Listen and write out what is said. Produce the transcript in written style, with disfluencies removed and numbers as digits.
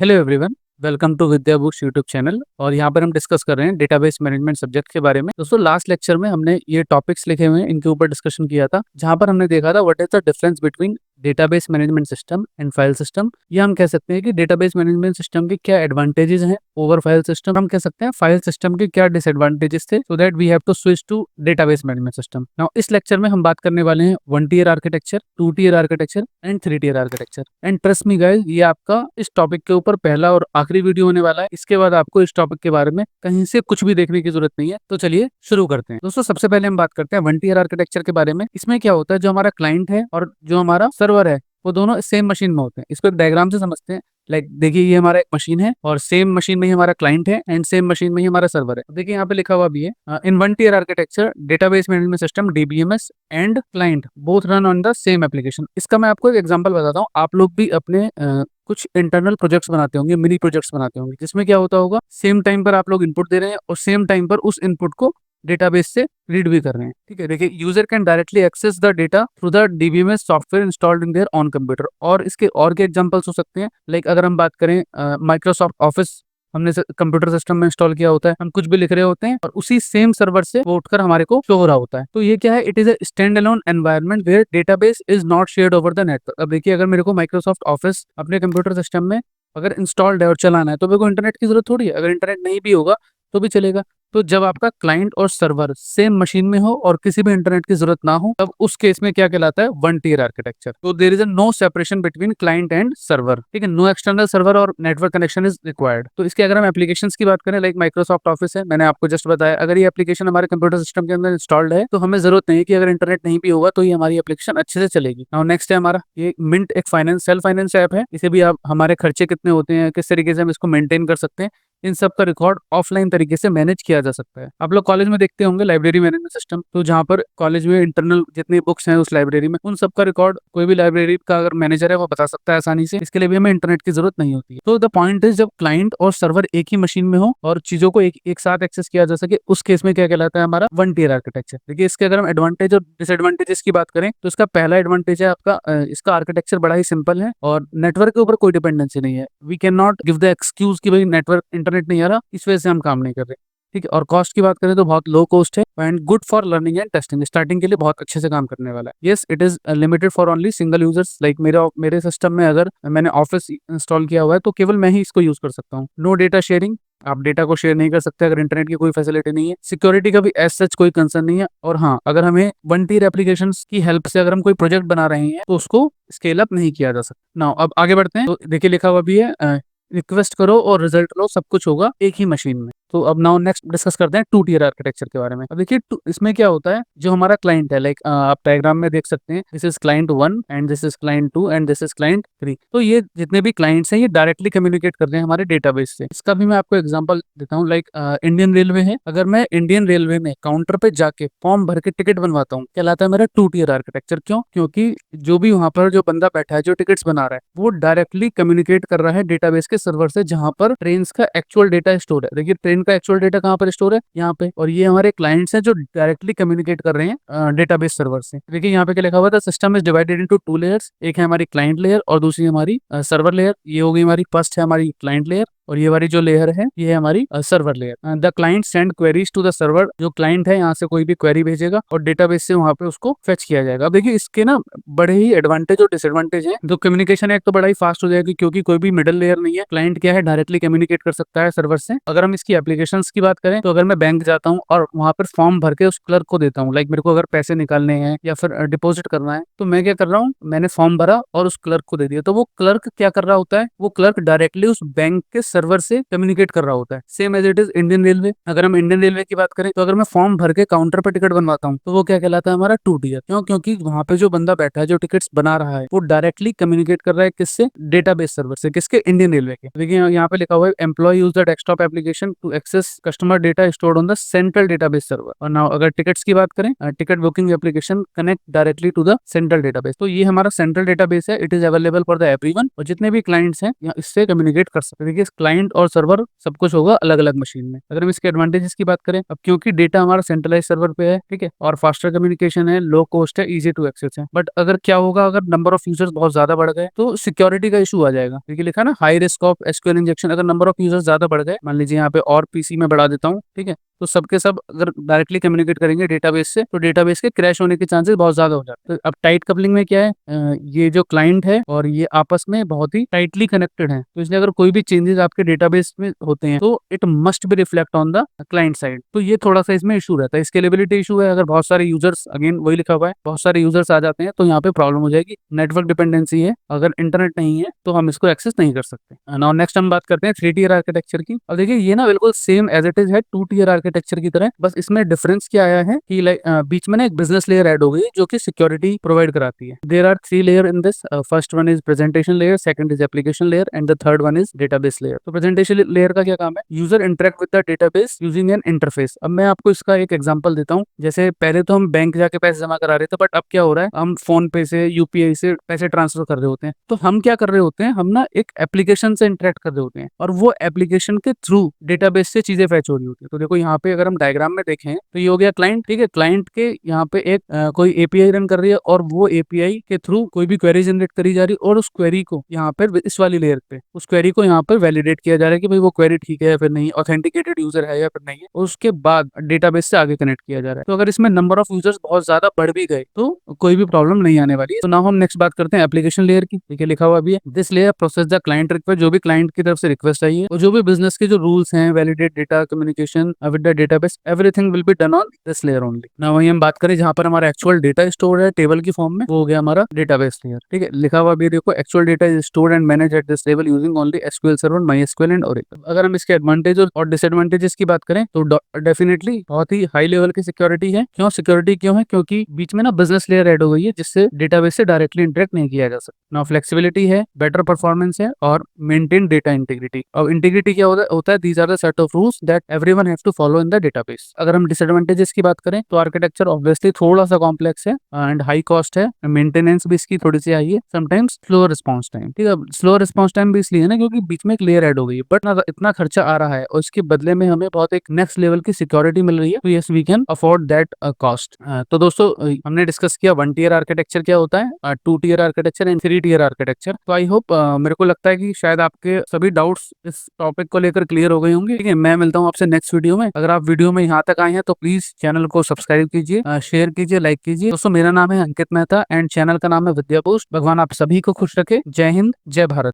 Hello everyone. Welcome to Vidya books YouTube channel. और यहाँ पर हम डिस्कस कर रहे हैं डेटाबेस मैनेजमेंट सब्जेक्ट के बारे में। दोस्तों, लास्ट लेक्चर में हमने ये टॉपिक्स लिखे हुए हैं, इनके ऊपर डिस्कशन किया था, जहाँ पर हमने देखा था what is the difference between database management system and file system. या हम कह सकते हैं कि डेटाबेस मैनेजमेंट सिस्टम के क्या एडवांटेजेस हैं ओवर फाइल सिस्टम। हम कह सकते हैं फाइल सिस्टम के क्या डिसएडवांटेजेस थे, so that we have to switch to database management system. Now इस लेक्चर में हम बात करने वाले हैं 1 tier architecture, 2 tier architecture and 3 tier architecture. And trust me guys, ये आपका इस टॉपिक के ऊपर पहला और आखिरी वीडियो होने वाला है। इसके बाद आपको इस टॉपिक के बारे में कहीं से कुछ भी देखने की जरूरत नहीं है। तो चलिए शुरू करते हैं। दोस्तों, सबसे पहले हम बात करते हैं 1 टियर आर्किटेक्चर के बारे में। इसमें क्या होता है, जो हमारा क्लाइंट है और जो हमारा सर्वर है, वो दोनों सेम मशीन में होते हैं। इसको एक डायग्राम से समझते हैं। लाइक देखिए, ये हमारा एक मशीन है और सेम मशीन में ही हमारा क्लाइंट है एंड सेम मशीन में ही हमारा सर्वर है। देखिए यहाँ पे लिखा हुआ भी है, in 1 tier architecture database management system DBMS and client both run on the same application. इसका मैं आपको एक एग्जांपल बताता हूँ। आप लोग भी अपने कुछ इंटरनल प्रोजेक्ट्स बनाते होंगे, मिनी प्रोजेक्ट्स बनाते होंगे, जिसमें क्या होता होगा, सेम टाइम पर आप लोग इनपुट दे रहे हैं और सेम टाइम पर उस इनपुट को डेटाबेस से रीड भी कर रहे हैं। ठीक है, देखिए, user can directly access the data through the DBMS software installed in there on computer. और इसके और के एग्जांपल्स हो सकते हैं। लाइक अगर हम बात करें माइक्रोसॉफ्ट ऑफिस, हमने कंप्यूटर सिस्टम में इंस्टॉल किया होता है, हम कुछ भी लिख रहे होते हैं और उसी सेम सर्वर से वो उठकर हमारे को शो हो रहा होता है। तो ये क्या है, it is a stand alone environment where database is not shared over the network. अब देखिए, अगर मेरे को माइक्रोसॉफ्ट ऑफिस अपने कंप्यूटर सिस्टम में अगर इंस्टॉल्ड है और चलाना है, तो मेरे को इंटरनेट की जरूरत थोड़ी है। अगर इंटरनेट नहीं भी होगा तो भी चलेगा। तो जब आपका क्लाइंट और सर्वर सेम मशीन में हो और किसी भी इंटरनेट की जरूरत ना हो, तब उस केस में क्या कहलाता है, 1 टियर आर्किटेक्चर। तो there is a no separation between client and server. ठीक है, नो एक्सटर्नल सर्वर और नेटवर्क कनेक्शन इज रिक्वायर्ड। तो इसके अगर हम एप्लीकेशंस की बात करें, लाइक माइक्रोसॉफ्ट ऑफिस है, मैंने आपको जस्ट बताया, अगर ये एप्लीकेशन हमारे कंप्यूटर सिस्टम के अंदर इंस्टॉल्ड है, तो हमें जरूरत नहीं कि अगर इंटरनेट नहीं भी होगा तो ये हमारी एप्लीकेशन अच्छे से चलेगी। नाउ नेक्स्ट है हमारा ये मिंट, एक फाइनेंस सेल्फ फाइनेंस ऐप है। इसे भी आप हमारे खर्चे कितने होते हैं, किस तरीके से हम इसको मेंटेन कर सकते हैं, इन सब का रिकॉर्ड ऑफलाइन तरीके से मैनेज किया जा सकता है। आप लोग कॉलेज में देखते होंगे लाइब्रेरी मैनेजमेंट सिस्टम, तो जहाँ पर कॉलेज में इंटरनल जितनी बुक्स हैं उस लाइब्रेरी में, उन सब का रिकॉर्ड कोई भी लाइब्रेरी का अगर मैनेजर है वो बता सकता है आसानी से। इसके लिए भी हमें इंटरनेट की जरूरत नहीं होती है। तो द पॉइंट इज, जब क्लाइंट और सर्वर एक ही मशीन में हो और चीजों को एक साथ एक्सेस किया जा सके, उस केस में क्या कहलाता है, हमारा 1 टियर आर्किटेक्चर। देखिए, इसके अगर हम एडवांटेज और डिसएडवांटेजेस की बात करें, तो इसका पहला एडवांटेज है आपका, इसका आर्किटेक्चर बड़ा ही सिंपल है और नेटवर्क के ऊपर कोई डिपेंडेंसी नहीं है। We can not give the excuse कि भाई नेटवर्क इंटरनेट नहीं आ रहा, इस वजह से हम काम नहीं कर रहे। ठीक है, और कॉस्ट की बात करें तो बहुत लो कॉस्ट है and good for learning and testing. Starting के लिए बहुत अच्छे से काम करने वाला है। Yes, it is limited for only single users. Like मेरे सिस्टम में अगर मैंने ऑफिस इंस्टॉल किया हुआ है, तो केवल मैं ही इसको यूज कर सकता हूँ। नो डेटा शेयरिंग, आप डेटा को शेयर नहीं कर सकते अगर इंटरनेट की कोई फैसिलिटी नहीं है। सिक्योरिटी का भी एज सच कोई कंसर्न नहीं है। और हाँ, अगर हमें 1 टियर एप्लीकेशंस की हेल्प से अगर हम कोई प्रोजेक्ट बना रहे हैं, तो उसको स्केल अप नहीं किया जा सकता। नाउ अब आगे बढ़ते हैं। तो देखिए, लिखा हुआ भी है, रिक्वेस्ट करो और रिजल्ट लो, सब कुछ होगा एक ही मशीन में। तो अब नाउ नेक्स्ट डिस्कस करते हैं 2 टियर आर्किटेक्चर के बारे में। अब देखिए, इसमें क्या होता है, जो हमारा क्लाइंट है, लाइक आप डायग्राम में देख सकते हैं, this is client 1 and this is client 2 and this is client 3। तो ये जितने भी क्लाइंट्स हैं, ये डायरेक्टली कम्युनिकेट कर रहे हैं हमारे डेटाबेस से। इसका भी मैं आपको एग्जांपल देता हूँ। लाइक इंडियन रेलवे है, अगर मैं इंडियन रेलवे में काउंटर पे जाके फॉर्म भर के टिकट बनवाता हूँ, कहलाता है मेरा 2 टियर आर्किटेक्चर। क्यों? क्योंकि जो भी वहां पर जो बंदा बैठा है, जो टिकट्स बना रहा है, वो डायरेक्टली कम्युनिकेट कर रहा है डेटाबेस के सर्वर से, जहां पर ट्रेन का एक्चुअल डेटा स्टोर है। देखिए, ट्रेन का एक्चुअल डेटा कहाँ पर स्टोर है, यहाँ पे। और ये हमारे क्लाइंट्स हैं जो डायरेक्टली कम्युनिकेट कर रहे हैं डेटाबेस सर्वर से। देखिए, यहाँ पे क्या लिखा हुआ था, system is divided into 2 layers. एक है हमारी क्लाइंट लेयर और दूसरी हमारी सर्वर लेयर। ये होगी हमारी फर्स्ट है हमारी क्लाइंट लेयर, और ये वाली जो लेयर है, ये है हमारी server layer. The client send queries to the server. जो क्लाइंट है, यहाँ से कोई भी क्वेरी भेजेगा और डेटाबेस से वहां पे उसको फेच किया जाएगा। अब देखिए, इसके ना बड़े ही एडवांटेज और डिसएडवांटेज है। तो कम्युनिकेशन एक तो बड़ा ही फास्ट हो जाएगी, क्योंकि कोई भी मिडल लेयर नहीं है। क्लाइंट क्या है, डायरेक्टली कम्युनिकेट कर सकता है सर्वर से। अगर हम इसकी एप्लीकेशंस की बात करें, तो अगर मैं बैंक जाता हूँ और वहां पर फॉर्म भर के उस क्लर्क को देता हूँ, लाइक मेरे को अगर पैसे निकालने हैं या फिर डिपॉजिट करना है, तो मैं क्या कर रहा हूँ, मैंने फॉर्म भरा और उस क्लर्क को दे दिया। तो वो क्लर्क क्या कर रहा होता है, वो क्लर्क डायरेक्टली उस बैंक के सर्वर से कम्युनिकेट कर रहा होता है। Same as it is Indian railway. अगर हम इंडियन रेलवे की बात करें, तो अगर मैं फॉर्म भर के काउंटर पर टिकट बनवाता हूँ, तो वो क्या कहलाता है, हमारा 2 टियर। क्यों? क्योंकि वहां पे जो बंदा बैठा है, जो टिकट्स बना रहा है, वो डायरेक्टली कम्युनिकेट कर रहा है किससे, डेटाबेस सर्वर से। किसके? इंडियन रेलवे के। देखिए, यहाँ पे लिखा हुआ है, employ use the desktop application to access customer data stored on the central database server. और नाउ अगर टिकट्स की बात करें, ticket booking application connect directly to the central database. तो ये हमारा सेंट्रल डेटाबेस है, it is available for the everyone, और जितने भी क्लाइंट्स हैं, इससे कम्युनिकेट कर सकते हैं। देखिए, क्लाइंट और सर्वर सब कुछ होगा अलग अलग मशीन में। अगर हम इसके एडवांटेजेस की बात करें, अब क्योंकि डेटा हमारा सेंट्रलाइज सर्वर पे है, ठीक है, और फास्टर कम्युनिकेशन है, लो कॉस्ट है, इजी टू एक्सेस है। बट अगर क्या होगा, अगर नंबर ऑफ यूजर्स बहुत ज्यादा बढ़ गए तो सिक्योरिटी का इशू आ जाएगा, क्योंकि लिखा ना high risk of SQL injection. अगर नंबर ऑफ यूजर्स ज्यादा बढ़ गए, मान लीजिए यहाँ पे और पीसी में बढ़ा देता हूँ, ठीक है, तो सबके सब अगर डायरेक्टली कम्युनिकेट करेंगे डेटाबेस से, तो डेटाबेस के क्रैश होने के चांसेस बहुत ज्यादा हो जाते हैं। तो अब टाइट कपलिंग में क्या है, ये जो क्लाइंट है और ये आपस में बहुत ही टाइटली कनेक्टेड है, तो इसलिए अगर कोई भी चेंजेस आपके डेटाबेस में होते हैं तो it must be reflect on the client side. तो ये थोड़ा सा इसमें इशू रहता है, स्केलेबिलिटी इशू है। अगर बहुत सारे यूजर्स, अगेन वही लिखा हुआ है, बहुत सारे यूजर्स आ जाते हैं तो यहाँ पे प्रॉब्लम हो जाएगी। नेटवर्क डिपेंडेंसी है, अगर इंटरनेट नहीं है तो हम इसको एक्सेस नहीं कर सकते। नाउ नेक्स्ट हम बात करते हैं 3 टियर आर्किटेक्चर की। अब देखिए ये ना बिल्कुल सेम एज इट इज है 2 टियर आर्किटेक्चर की तरह, बस इसमें डिफरेंस क्या आया है कि बीच में ना एक बिजनेस लेयर ऐड हो गई है जो कि सिक्योरिटी प्रोवाइड कराती है। There are 3 layer in this. First one is presentation layer, second is application layer and the third one is database layer. तो प्रेजेंटेशन लेयर का क्या काम है, user interact with the database using an interface. अब मैं आपको इसका एक एग्जांपल देता हूँ। जैसे पहले तो हम बैंक जाके पैसे जमा करा रहे थे, बट अब क्या हो रहा है, हम फोन पे से, यूपीआई से पैसे ट्रांसफर कर रहे होते हैं। तो हम क्या कर रहे होते हैं, हम ना एक एप्लीकेशन से इंटरेक्ट कर रहे होते हैं और वो एप्लीकेशन के थ्रू डेटाबेस से चीजें फैच हो रही होती है। तो देखो यहाँ पे अगर हम डायग्राम में देखें तो ये हो गया क्लाइंट, ठीक है। क्लाइंट के यहाँ पे एक कोई एपीआई रन कर रही है और वो एपीआई के थ्रू कोई भी क्वेरी जनरेट करी जा रही है और उस क्वेरी को यहाँ पर इस वाली लेयर पे उस क्वेरी को यहाँ पर वैलिडेट किया जा रहा है कि भाई वो क्वेरी ठीक है या फिर नहीं, ऑथेंटिकेटेड यूजर है या फिर नहीं है। उसके बाद डेटाबेस से आगे कनेक्ट किया जा रहा है। तो अगर इसमें नंबर ऑफ यूजर्स बहुत ज्यादा बढ़ भी गए तो कोई भी प्रॉब्लम नहीं आने वाली है। तो नाउ हम नेक्स्ट बात करते हैं एप्लीकेशन लेयर की। ठीक है, लिखा हुआ भी है, this layer process the client request. जो भी क्लाइंट की तरफ से रिक्वेस्ट आई है और जो भी बिजनेस के जो रूल्स हैं, validate data communication with the database, everything will be done on this layer only. Now वही हम बात करें जहां पर हमारा एक्चुअल डेटा स्टोर है टेबल की फॉर्म में, वो हो गया हमारा डेटाबेस लेयर। ठीक है, लिखा हुआ भी देखो, actual data is stored and manage at this level using only SQL server, MySQL and Oracle. अगर हम इसके एडवांटेज और डिसएडवांटेजेस की बात करें तो डेफिनेटली बहुत ही हाई लेवल की सिक्योरिटी है। क्यों सिक्योरिटी क्यों है, क्योंकि बीच में ना बिजनेस लेयर ऐड हो गई है जिससे डेटाबेस से डायरेक्टली इंटरेक्ट नहीं किया जा सकता। नाउ फ्लेक्सिबिलिटी है, बेटर परफॉर्मेंस है और मेंटेन डेटा इंटीग्रिटी। अब इंटीग्रिटी क्या होता है, these are the set of rules that everyone have to follow in the database. अगर हम डिसएडवांटेजेस की बात करें तो आर्किटेक्चर ऑब्वियसली थोड़ा सा कॉम्प्लेक्स है एंड हाई कॉस्ट है, मेंटेनेंस भी इसकी थोड़ी सी हाई है, समटाइम्स स्लो रिस्पॉन्स टाइम। ठीक है, स्लो रिस्पॉन्स टाइम भी इसलिए है ना क्योंकि बीच में एक लेयर ऐड हो गई है, बट ना इतना खर्चा आ रहा है और इसके बदले में हमें बहुत एक नेक्स्ट लेवल की सिक्योरिटी मिल रही है। तो yes, we can afford that cost. तो दोस्तों हमने डिस्कस किया 1 टियर आर्किटेक्चर क्या होता है, 2 tier architecture and 3 tier architecture. तो आई होप, मेरे को लगता है कि शायद आपके सभी डाउट्स इस टॉपिक को लेकर क्लियर हो गए होंगे। ठीक है, मैं मिलता हूँ आपसे नेक्स्ट वीडियो में। अगर आप वीडियो में यहाँ तक आए हैं तो प्लीज चैनल को सब्सक्राइब कीजिए, शेयर कीजिए, लाइक कीजिए। दोस्तों मेरा नाम है अंकित मेहता एंड चैनल का नाम है विद्या पोस्ट। भगवान आप सभी को खुश रखे। जय हिंद, जय भारत।